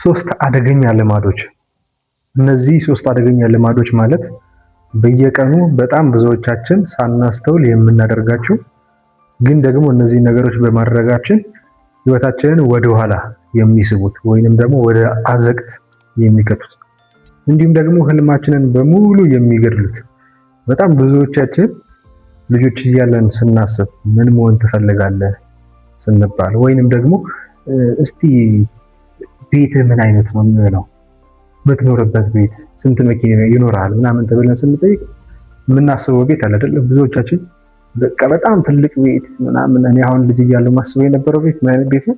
ሶስት አደገኛ ልማዶች። እነዚህ ሶስት አደገኛ ልማዶች ማለት በየቀኑ በጣም ብዙዎቻችን ሳናስተውል የምናደርጋቸው ግን ደግሞ እነዚህ ነገሮች በማድረጋችን ህይወታችንን ወደ ኋላ የሚስቡት ወይንም ደግሞ ወደ አዘቅት የሚከቱት እንዲሁም ደግሞ ህልማችንን በሙሉ የሚገድሉት። በጣም ብዙዎቻችን ልጆች እያለን ስናስብ ምን መሆን ትፈልጋለህ ስንባል ወይንም ደግሞ እስቲ ቤት ምን አይነት ነው የሚሆነው፣ የምትኖርበት ቤት ስንት መኪና ይኖራል ምናምን ተብለን ስንጠይቅ የምናስበው ቤት አለ አይደል? ብዙዎቻችን በቃ በጣም ትልቅ ቤት ምናምን። እኔ አሁን ልጅ እያለሁ ማስበው የነበረው ቤት ምን አይነት ቤት ነው?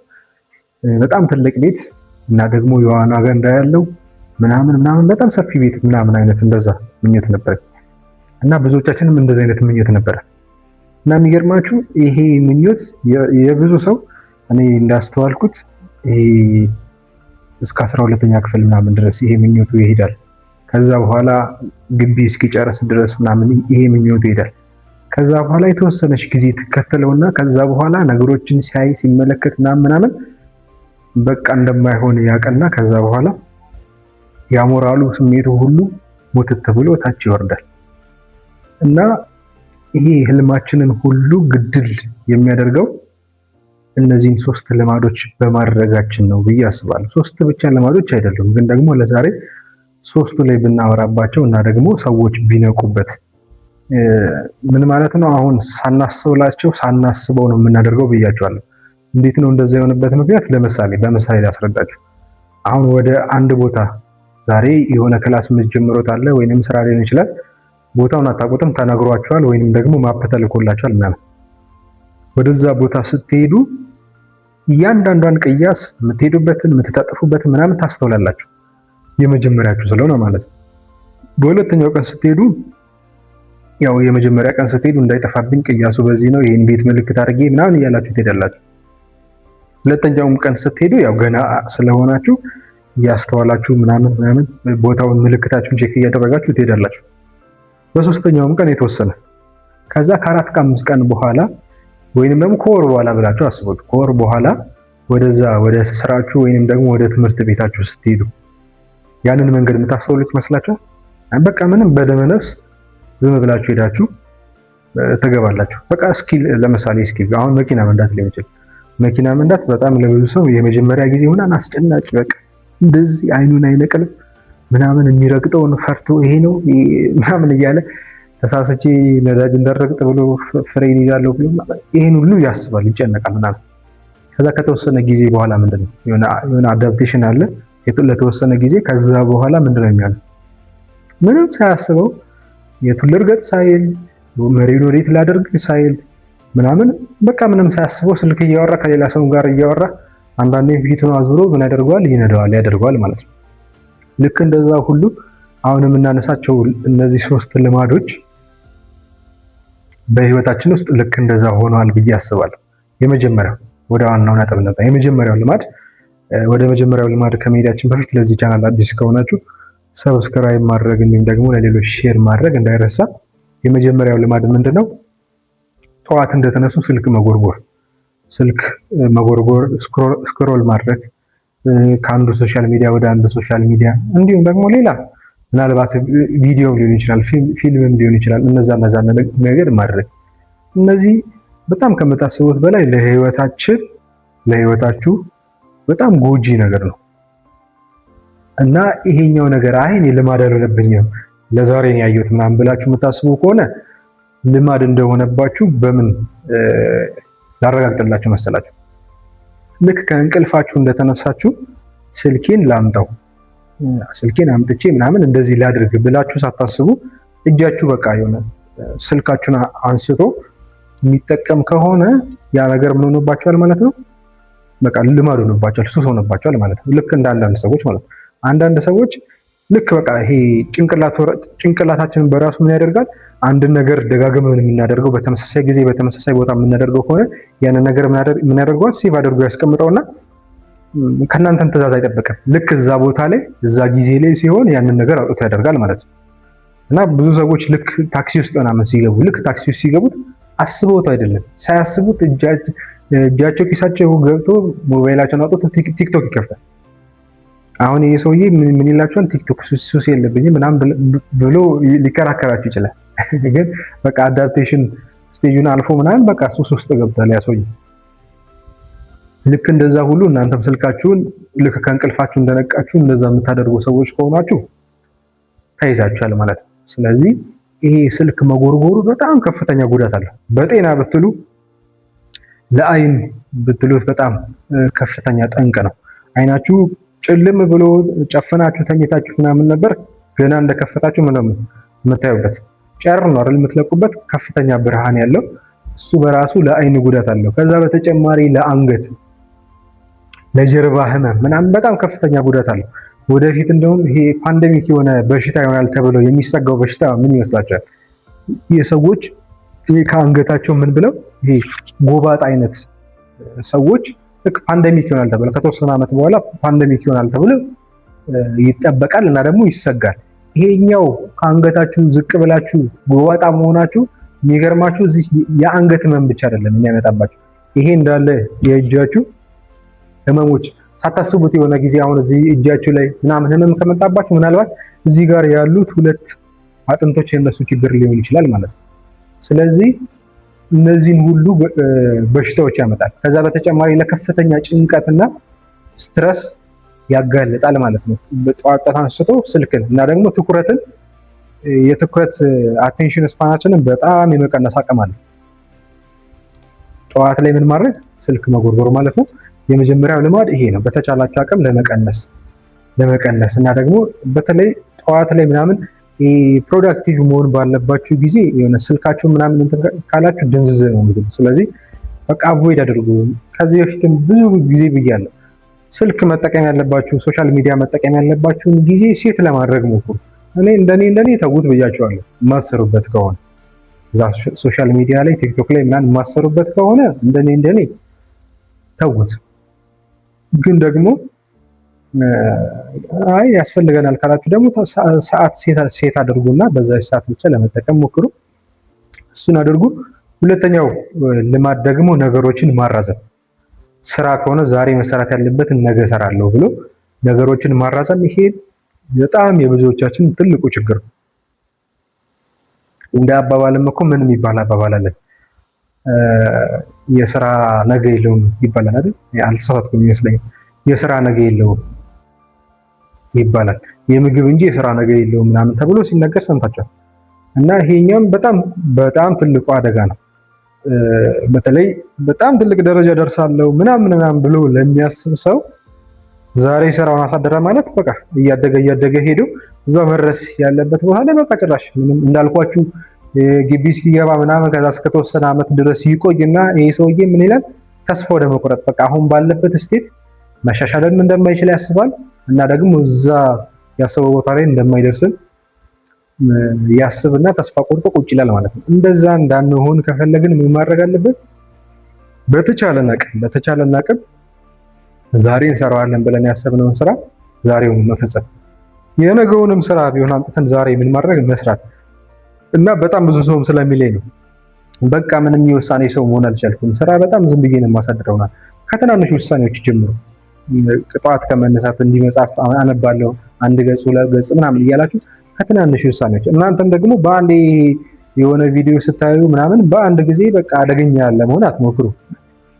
በጣም ትልቅ ቤት እና ደግሞ የዋና ገንዳ ያለው ምናምን በጣም ሰፊ ቤት ምናምን አይነት እንደዛ ምኞት ነበር። እና ብዙዎቻችንም እንደዛ አይነት ምኞት ነበር። እና የሚገርማችሁ ይሄ ምኞት የብዙ ሰው እኔ እንዳስተዋልኩት ይሄ እስከ 12ኛ ክፍል ምናምን ድረስ ይሄ ምኞቱ ይሄዳል። ከዛ በኋላ ግቢ እስኪጨርስ ድረስ ምናምን ይሄ ምኞቱ ይሄዳል። ከዛ በኋላ የተወሰነች ጊዜ ትከተለውና ከዛ በኋላ ነገሮችን ሲያይ ሲመለከት ምናምን በቃ እንደማይሆን ያቀና ከዛ በኋላ ያሞራሉ ስሜቱ ሁሉ ሙትት ብሎ ታች ይወርዳል። እና ይሄ ህልማችንን ሁሉ ግድል የሚያደርገው እነዚህን ሶስት ልማዶች በማድረጋችን ነው ብዬ አስባለሁ። ሶስት ብቻ ልማዶች አይደሉም፣ ግን ደግሞ ለዛሬ ሶስቱ ላይ ብናወራባቸው እና ደግሞ ሰዎች ቢነቁበት። ምን ማለት ነው? አሁን ሳናስተውላቸው ሳናስበው ነው የምናደርገው ብያቸዋለሁ። እንዴት ነው እንደዛ የሆነበት ምክንያት? በምሳሌ ላስረዳችሁ። አሁን ወደ አንድ ቦታ ዛሬ የሆነ ክላስ የምትጀምሩት አለ ወይንም ስራ ሊሆን ይችላል። ቦታውን አታውቁትም፣ ተነግሯችኋል ወይንም ደግሞ ማፕ ተልኮላችኋል ምናምን። ወደዛ ቦታ ስትሄዱ እያንዳንዷን ቅያስ የምትሄዱበትን የምትታጠፉበትን ምናምን ታስተውላላችሁ፣ የመጀመሪያችሁ ስለሆነ ማለት ነው። በሁለተኛው ቀን ስትሄዱ ያው የመጀመሪያ ቀን ስትሄዱ እንዳይጠፋብኝ ቅያሱ በዚህ ነው ይሄን ቤት ምልክት አድርጌ ምናምን እያላችሁ ትሄዳላችሁ። ሁለተኛውም ቀን ስትሄዱ ያው ገና ስለሆናችሁ እያስተዋላችሁ ምናምን ቦታውን ምልክታችሁን ቼክ እያደረጋችሁ ትሄዳላችሁ። በሶስተኛውም ቀን የተወሰነ ከዛ ከ4 ከ5 ቀን በኋላ ወይንም ደግሞ ከወር በኋላ ብላችሁ አስቡት። ከወር በኋላ ወደ ስራችሁ ወይንም ደግሞ ወደ ትምህርት ቤታችሁ ስትሄዱ ያንን መንገድ የምታስተውሉት ይመስላችኋል? በቃ ምንም በደመ ነፍስ ዝም ብላችሁ ሄዳችሁ ትገባላችሁ። በቃ ለምሳሌ አሁን መኪና መንዳት ሊሆን ይችላል። መኪና መንዳት በጣም ለብዙ ሰው የመጀመሪያ ጊዜ ሆና አስጨናቂ፣ በቃ እንደዚህ አይኑን አይነቅልም ምናምን የሚረግጠውን ፈርቶ ይሄ ነው ምናምን እያለ ተሳስቼ ነዳጅ እንዳረግጥ ብሎ ፍሬን ይዛለሁ ብሎ ይሄን ሁሉ ያስባል፣ ይጨነቃል ምናምን። ከዛ ከተወሰነ ጊዜ በኋላ ምንድነው የሆነ አዳፕቴሽን አለ ለተወሰነ ጊዜ። ከዛ በኋላ ምንድነው የሚሆነው? ምንም ሳያስበው የቱን ልርገጥ ሳይል መሪውን ወዴት ላደርግ ሳይል ምናምን በቃ ምንም ሳያስበው ስልክ እያወራ ከሌላ ሰው ጋር እያወራ አንዳንዴ ፊቱን አዙሮ ምን ያደርገዋል? ያደርገዋል ማለት ነው። ልክ እንደዛ ሁሉ አሁን የምናነሳቸው እነዚህ ሶስት ልማዶች በህይወታችን ውስጥ ልክ እንደዛ ሆነዋል ብዬ አስባለሁ። የመጀመሪያው ወደ ዋናው ነጥብ ነበር። ወደ መጀመሪያው ልማድ ከመሄዳችን በፊት ለዚህ ቻናል አዲስ ከሆናችሁ ሰብስክራይብ ማድረግ እንዲሁም ደግሞ ለሌሎች ሼር ማድረግ እንዳይረሳ። የመጀመሪያው ልማድ ምንድነው? ጠዋት እንደተነሱ ስልክ መጎርጎር፣ ስክሮል ማድረግ ከአንዱ ሶሻል ሚዲያ ወደ አንዱ ሶሻል ሚዲያ፣ እንዲሁም ደግሞ ሌላ ምናልባት ቪዲዮ ሊሆን ይችላል፣ ፊልምም ሊሆን ይችላል። እነዛ ነገር ማድረግ እነዚህ በጣም ከምታስቡት በላይ ለህይወታችሁ በጣም ጎጂ ነገር ነው። እና ይሄኛው ነገር እኔ ልማድ አልሆነብኝም ለዛሬ ነው ያየሁት ምናምን ብላችሁ የምታስቡ ከሆነ ልማድ እንደሆነባችሁ በምን ላረጋግጥላችሁ መሰላችሁ? ልክ ከእንቅልፋችሁ እንደተነሳችሁ ስልኬን አምጥቼ ምናምን እንደዚህ ላድርግ ብላችሁ ሳታስቡ እጃችሁ በቃ የሆነ ስልካችሁን አንስቶ የሚጠቀም ከሆነ ያ ነገር ምን ሆኖባችኋል ማለት ነው? በቃ ልማድ ሆኖባችኋል፣ ሱስ ሆኖባችኋል ማለት ነው። ልክ እንደ አንዳንድ ሰዎች ማለት ነው። አንዳንድ ሰዎች ልክ በቃ ይሄ ጭንቅላታችንን በራሱ ምን ያደርጋል? አንድን ነገር ደጋግመን የምናደርገው በተመሳሳይ ጊዜ በተመሳሳይ ቦታ የምናደርገው ከሆነ ያንን ነገር ምን ያደርገዋል? ሴቭ አድርጎ ያስቀምጠውና ከእናንተም ትዕዛዝ አይጠብቅም። ልክ እዛ ቦታ ላይ እዛ ጊዜ ላይ ሲሆን ያንን ነገር አውጥቶ ያደርጋል ማለት ነው። እና ብዙ ሰዎች ልክ ታክሲ ውስጥ ምናምን ሲገቡ ታክሲ ውስጥ ሲገቡት አስበውት አይደለም፣ ሳያስቡት እጃቸው ኪሳቸው ገብቶ ሞባይላቸውን አውጥቶ ቲክቶክ ይከፍታል። አሁን ይሄ ሰውዬ ምን ይላችኋል? ቲክቶክ ሱስ የለብኝም ምናምን ብሎ ሊከራከራችሁ ይችላል። ግን በቃ አዳፕቴሽን ስቴጁን አልፎ ምናምን በቃ ሱስ ውስጥ ገብቷል ያ ሰውዬ። ልክ እንደዛ ሁሉ እናንተም ስልካችሁን ልክ ከእንቅልፋችሁ እንደነቃችሁ እንደዛ የምታደርጉ ሰዎች ከሆናችሁ ተይዛችኋል ማለት ነው። ስለዚህ ይሄ ስልክ መጎርጎሩ በጣም ከፍተኛ ጉዳት አለው። በጤና ብትሉ ለአይን ብትሉት በጣም ከፍተኛ ጠንቅ ነው። አይናችሁ ጭልም ብሎ ጨፍናችሁ ተኝታችሁ ምናምን ነበር፣ ገና እንደከፈታችሁ ምንም የምታዩበት ጨር ነው አይደል የምትለቁበት፣ ከፍተኛ ብርሃን ያለው እሱ በራሱ ለአይን ጉዳት አለው። ከዛ በተጨማሪ ለአንገት፣ ለጀርባ ህመም ምናምን በጣም ከፍተኛ ጉዳት አለው። ወደፊት እንደውም ይሄ ፓንደሚክ የሆነ በሽታ ይሆናል ተብሎ የሚሰጋው በሽታ ምን ይመስላችኋል? የሰዎች ይሄ ከአንገታቸው ምን ብለው ይሄ ጎባጥ አይነት ሰዎች ልክ ፓንደሚክ ይሆናል ተብሎ ከተወሰነ ዓመት በኋላ ፓንደሚክ ይሆናል ተብሎ ይጠበቃል እና ደግሞ ይሰጋል። ይሄኛው ከአንገታችሁ ዝቅ ብላችሁ ጎባጣ መሆናችሁ የሚገርማችሁ እዚህ የአንገት ህመም ብቻ አይደለም የሚያመጣባችሁ፣ ይሄ እንዳለ የእጃችሁ ህመሞች ሳታስቡት የሆነ ጊዜ አሁን እዚህ እጃችሁ ላይ ምናምን ህመም ከመጣባችሁ ምናልባት እዚህ ጋር ያሉት ሁለት አጥንቶች የነሱ ችግር ሊሆን ይችላል ማለት ነው። ስለዚህ እነዚህን ሁሉ በሽታዎች ያመጣል። ከዛ በተጨማሪ ለከፍተኛ ጭንቀትና ስትረስ ያጋልጣል ማለት ነው። በጠዋት አንስቶ ስልክን እና ደግሞ ትኩረትን የትኩረት አቴንሽን ስፓናችንን በጣም የመቀነስ አቅም አለ። ጠዋት ላይ ምን ማድረግ? ስልክ መጎርጎር ማለት ነው። የመጀመሪያው ልማድ ይሄ ነው። በተቻላችሁ አቅም ለመቀነስ እና ደግሞ በተለይ ጠዋት ላይ ምናምን ፕሮዳክቲቭ መሆን ባለባችሁ ጊዜ የሆነ ስልካችሁ ምናምን ካላችሁ ድንዝዝ ነው የሚሉት። ስለዚህ በቃ አቮይድ አድርጉ። ከዚህ በፊትም ብዙ ጊዜ ብያለሁ። ስልክ መጠቀም ያለባችሁ ሶሻል ሚዲያ መጠቀም ያለባችሁን ጊዜ ሴት ለማድረግ ሞክሩ። እንደኔ ተውት ብያችኋለሁ። የማትሰሩበት ከሆነ እዛ ሶሻል ሚዲያ ላይ ቲክቶክ ላይ ምናምን የማትሰሩበት ከሆነ እንደኔ ተውት። ግን ደግሞ አይ ያስፈልገናል ካላችሁ ደግሞ ሰዓት ሴት አድርጉና በዛ ሰዓት ብቻ ለመጠቀም ሞክሩ። እሱን አድርጉ። ሁለተኛው ልማድ ደግሞ ነገሮችን ማራዘም። ስራ ከሆነ ዛሬ መሰራት ያለበትን ነገ እሰራለሁ ብሎ ነገሮችን ማራዘም፣ ይሄ በጣም የብዙዎቻችን ትልቁ ችግር ነው። እንደ አባባልም እኮ ምን የሚባል አባባል አለ? የስራ ነገ የለውም ይባላል አይደል? አልተሳሳትኩም ይመስለኛል። የስራ ነገ የለውም ይባላል። የምግብ እንጂ የስራ ነገ የለውም ምናምን ተብሎ ሲነገር ሰምታችኋል። እና ይሄኛም በጣም ትልቁ አደጋ ነው። በተለይ በጣም ትልቅ ደረጃ ደርሳለሁ ምናምን ብሎ ለሚያስብ ሰው ዛሬ ስራውን አሳደረ ማለት በቃ እያደገ ሄዶ እዛ መድረስ ያለበት ቦታ ላይ በቃ ጭራሽ ምንም እንዳልኳችሁ ግቢ እስኪገባ ምናምን ከዛ እስከተወሰነ ዓመት ድረስ ይቆይና ይሄ ሰውዬ ምን ይላል? ተስፋ ወደ መቁረጥ በቃ አሁን ባለበት ስቴት መሻሻልም እንደማይችል ያስባል እና ደግሞ እዛ ያሰበው ቦታ ላይ እንደማይደርስም ያስብና ተስፋ ቆርጦ ቁጭ ይላል ማለት ነው። እንደዛ እንዳንሆን ከፈለግን ምን ማድረግ አለበት? በተቻለን አቅም ዛሬ እንሰራዋለን ብለን ያሰብነውን ስራ ዛሬው መፈጸም፣ የነገውንም ስራ ቢሆን አምጥተን ዛሬ ምን ማድረግ መስራት እና በጣም ብዙ ሰውም ስለሚለኝ ነው በቃ ምንም የውሳኔ ሰው መሆን አልቻልኩም፣ ስራ በጣም ዝም ብዬ ነው የማሳድረውና ከትናንሽ ውሳኔዎች ጀምሮ ጠዋት ከመነሳት እንዲህ መጽሐፍ አነባለሁ አንድ ገጽ ሁለት ገጽ ምናምን እያላችሁ ከትናንሽ ውሳኔዎች እናንተም ደግሞ በአንድ የሆነ ቪዲዮ ስታዩ ምናምን በአንድ ጊዜ በቃ አደገኛ ለመሆን አትሞክሩ።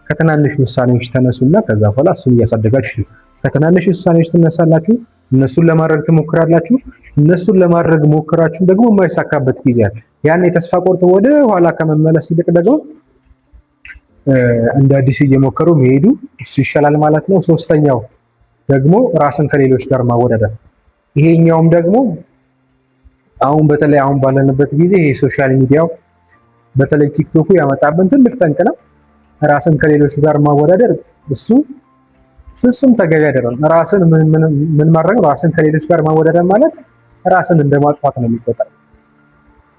ከትናንሽ ውሳኔዎች ተነሱና ከዛ በኋላ እሱን እያሳደጋችሁ ከትናንሽ ውሳኔዎች ትነሳላችሁ። እነሱን ለማድረግ ትሞክራላችሁ። እነሱን ለማድረግ ሞክራችሁ ደግሞ የማይሳካበት ጊዜ አለ። ያን የተስፋ ቆርጦ ወደ ኋላ ከመመለስ ይልቅ ደግሞ እንደ አዲስ እየሞከሩ መሄዱ እሱ ይሻላል ማለት ነው። ሶስተኛው ደግሞ ራስን ከሌሎች ጋር ማወዳደር። ይሄኛውም ደግሞ በተለይ አሁን ባለንበት ጊዜ ይሄ ሶሻል ሚዲያው በተለይ ቲክቶኩ ያመጣብን ትልቅ ጠንቅ ነው። ራስን ከሌሎች ጋር ማወዳደር እሱ ፍጹም ተገቢ አይደለም። ራስን ምን ማድረግ? ራስን ከሌሎች ጋር ማወዳደር ማለት ራስን እንደማጥፋት ነው የሚቆጠረው።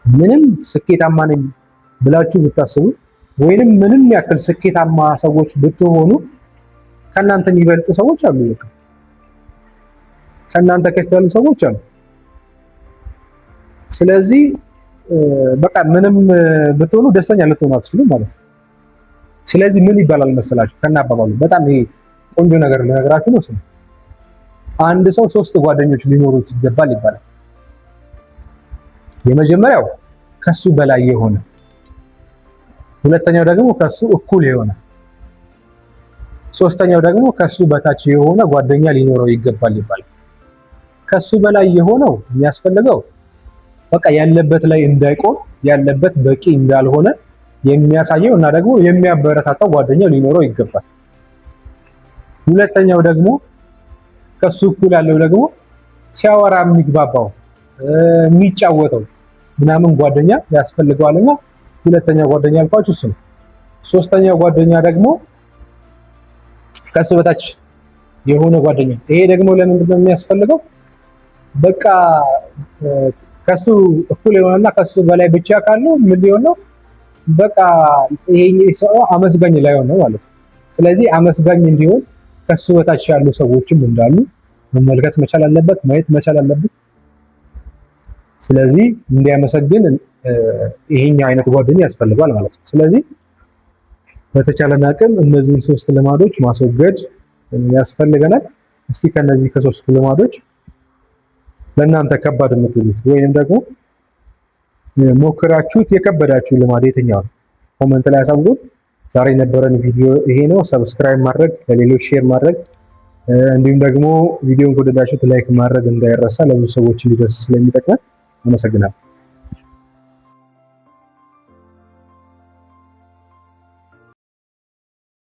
ምንም ስኬታማ ነኝ ብላችሁ ብታስቡ ወይንም ምንም ያክል ስኬታማ ሰዎች ብትሆኑ ከናንተ የሚበልጡ ሰዎች አሉ። ከናንተ ከፍ ያሉ ሰዎች አሉ። ስለዚህ በቃ ምንም ብትሆኑ ደስተኛ ልትሆኑ አትችሉም ማለት ነው። ስለዚህ ምን ይባላል መሰላችሁ? ከናባባሉ በጣም ይሄ ቆንጆ ነገር ልነግራችሁ ነው። አንድ ሰው 3 ጓደኞች ሊኖሩት ይገባል ይባላል። የመጀመሪያው ከሱ በላይ የሆነ፣ ሁለተኛው ደግሞ ከሱ እኩል የሆነ፣ ሶስተኛው ደግሞ ከሱ በታች የሆነ ጓደኛ ሊኖረው ይገባል ይባላል። ከሱ በላይ የሆነው የሚያስፈልገው በቃ ያለበት ላይ እንዳይቆም ያለበት በቂ እንዳልሆነ የሚያሳየው እና ደግሞ የሚያበረታታው ጓደኛ ሊኖረው ይገባል። ሁለተኛው ደግሞ ከሱ እኩል ያለው ደግሞ ሲያወራ የሚግባባው የሚጫወተው ምናምን ጓደኛ ያስፈልገዋልና ሁለተኛው ጓደኛ ያልኳችሁ እሱ ነው። ሶስተኛው ጓደኛ ደግሞ ከሱ በታች የሆነ ጓደኛ። ይሄ ደግሞ ለምንድን ነው የሚያስፈልገው? በቃ ከሱ እኩል የሆነና ከሱ በላይ ብቻ ካለው ምን ሊሆን ነው? በቃ ይሄ ሰው አመስጋኝ ላይሆን ነው ማለት ነው። ስለዚህ አመስጋኝ እንዲሆን ከሱ በታች ያሉ ሰዎችም እንዳሉ መመልከት መቻል አለበት፣ ማየት መቻል አለበት። ስለዚህ እንዲያመሰግን ይሄኛው አይነት ጓደኛ ያስፈልጋል ማለት ነው። ስለዚህ በተቻለን አቅም እነዚህን 3 ልማዶች ማስወገድ ያስፈልገናል። እስቲ ከነዚህ ከ3 ልማዶች ለእናንተ ከባድ የምትሉት ወይንም ደግሞ ሞክራችሁት የከበዳችሁ ልማድ የትኛው ነው? ኮሜንት ላይ አሳውቁን። ዛሬ የነበረን ቪዲዮ ይሄ ነው። ሰብስክራይብ ማድረግ፣ ለሌሎች ሼር ማድረግ እንዲሁም ደግሞ ቪዲዮን ከወደዳችሁት ላይክ ማድረግ እንዳይረሳ፣ ለብዙ ሰዎች እንዲደርስ ስለሚጠቅመን አመሰግናለሁ።